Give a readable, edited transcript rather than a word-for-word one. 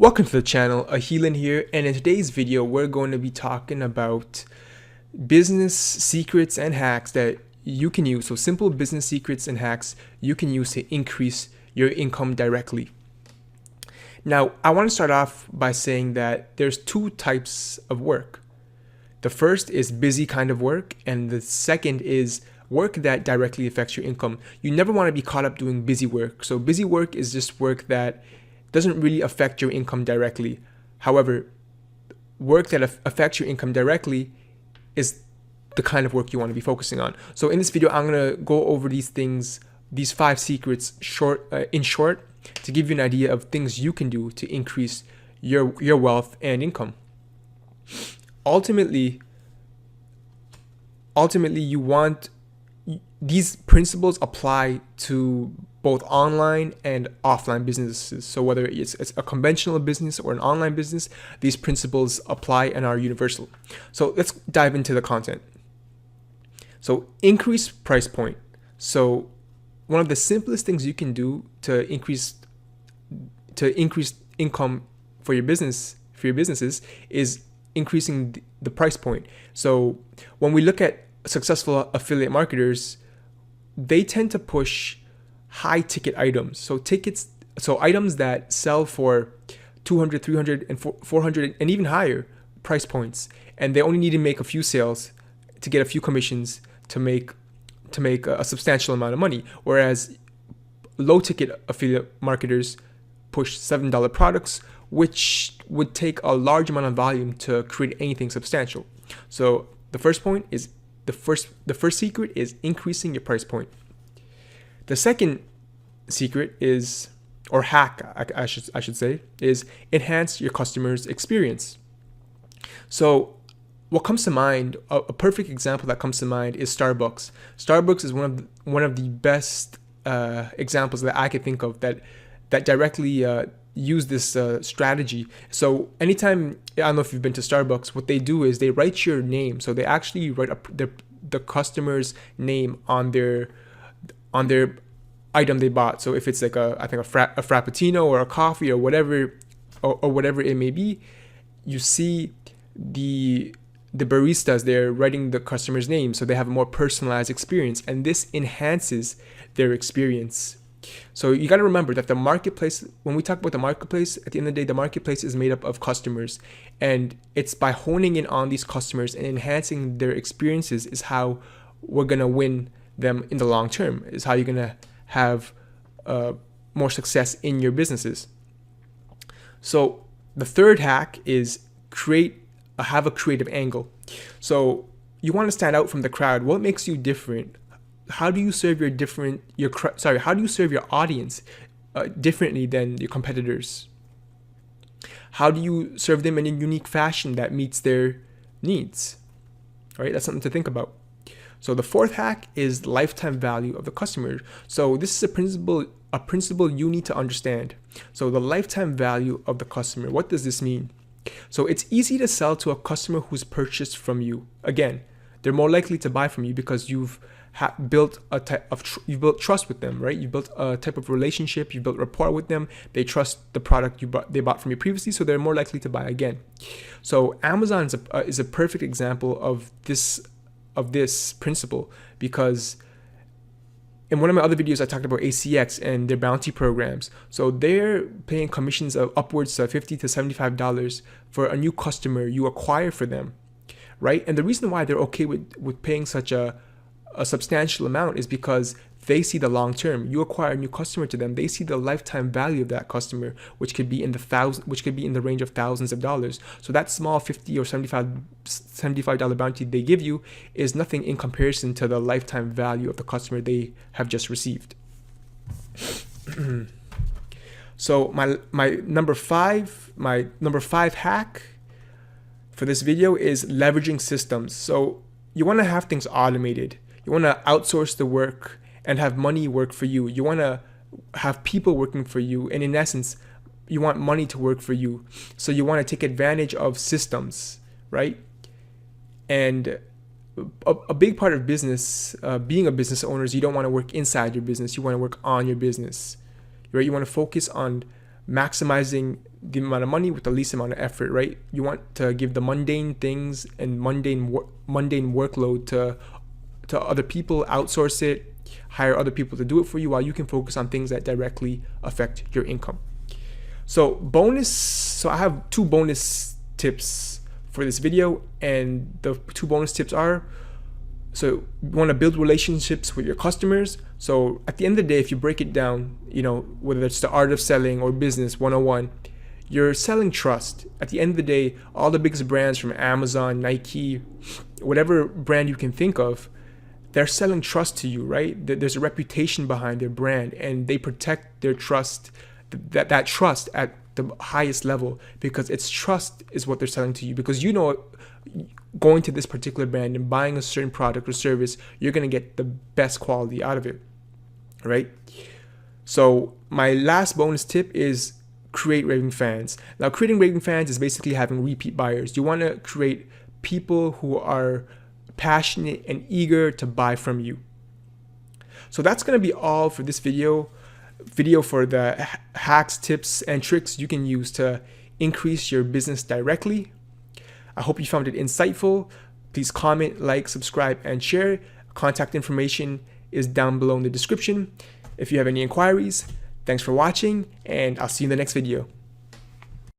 Welcome to the channel, Ahilan here, and in today's video we're going to be talking about business secrets and hacks that you can use. So simple business secrets and hacks you can use to increase your income directly. Now, I want to start off by saying that there's two types of work. The first is busy kind of work, and the second is work that directly affects your income. You never want to be caught up doing busy work. So busy work is just work that doesn't really affect your income directly. However, work that affects your income directly is the kind of work you want to be focusing on. So in this video, I'm going to go over these things, these 5 secrets in short, to give you an idea of things you can do to increase your wealth and income. Ultimately, you want these principles apply to both online and offline businesses. So whether it's a conventional business or an online business, these principles apply and are universal. So let's dive into the content. So increase price point. So one of the simplest things you can do to increase income for your businesses is increasing the price point. So when we look at successful affiliate marketers, they tend to push high ticket items. So items that sell for 200, 300, and 400 and even higher price points, and they only need to make a few sales to get a few commissions to make a substantial amount of money. Whereas low ticket affiliate marketers push $7 products, which would take a large amount of volume to create anything substantial. So the first point is the first secret is increasing your price point. The second secret is, or hack, I should say, is enhance your customer's experience. So what comes to mind, a perfect example that comes to mind is Starbucks. Starbucks is one of the best examples that I could think of that directly use this strategy. So anytime, I don't know if you've been to Starbucks, what they do is they write your name. So they actually write up the customer's name on their item they bought. So if it's like I think a frappuccino or a coffee or whatever it may be, you see the baristas there writing the customer's name, so they have a more personalized experience, and this enhances their experience. So you got to remember that the marketplace, when we talk about the marketplace, at the end of the day, the marketplace is made up of customers, and it's by honing in on these customers and enhancing their experiences is how we're going to win them in the long term, is how you're going to have more success in your businesses. So the third hack is have a creative angle. So you want to stand out from the crowd. What makes you different? How do you serve how do you serve your audience differently than your competitors? How do you serve them in a unique fashion that meets their needs? All right, that's something to think about. So the fourth hack is lifetime value of the customer. So this is a principle you need to understand. So the lifetime value of the customer, what does this mean? So it's easy to sell to a customer who's purchased from you. Again, they're more likely to buy from you because you've built you've built trust with them, right? You built a type of relationship, you built rapport with them. They trust the product they bought from you previously, so they're more likely to buy again. So Amazon is a perfect example of this principle, because in one of my other videos I talked about ACX and their bounty programs. So they're paying commissions of upwards of $50 to $75 for a new customer you acquire for them, right? And the reason why they're okay with paying such a substantial amount is because they see the long term. You acquire a new customer to them, they see the lifetime value of that customer, which could be in the range of thousands of dollars. So that small $50 or $75 bounty they give you is nothing in comparison to the lifetime value of the customer they have just received. So my number five hack for this video is leveraging systems. So you want to have things automated. You want to outsource the work and have money work for you. You want to have people working for you. And in essence, you want money to work for you. So you want to take advantage of systems, right? And a big part of business, being a business owner, is you don't want to work inside your business. You want to work on your business, right? You want to focus on maximizing the amount of money with the least amount of effort, right? You want to give the mundane things and mundane workload to other people, outsource it, hire other people to do it for you, while you can focus on things that directly affect your income. So I have 2 bonus tips for this video, and the 2 bonus tips are, so you want to build relationships with your customers. So at the end of the day, if you break it down, whether it's the art of selling or business 101, you're selling trust. At the end of the day, all the biggest brands from Amazon, Nike, whatever brand you can think of, they're selling trust to you, right? There's a reputation behind their brand, and they protect their trust, that trust at the highest level, because it's trust is what they're selling to you. Because going to this particular brand and buying a certain product or service, you're going to get the best quality out of it, right? So my last bonus tip is create raving fans. Now, creating raving fans is basically having repeat buyers. You want to create people who are passionate and eager to buy from you. So that's going to be all for this video for the hacks, tips, and tricks you can use to increase your business directly. I hope you found it insightful. Please comment, like, subscribe, and share. Contact information is down below in the description. If you have any inquiries, thanks for watching, and I'll see you in the next video.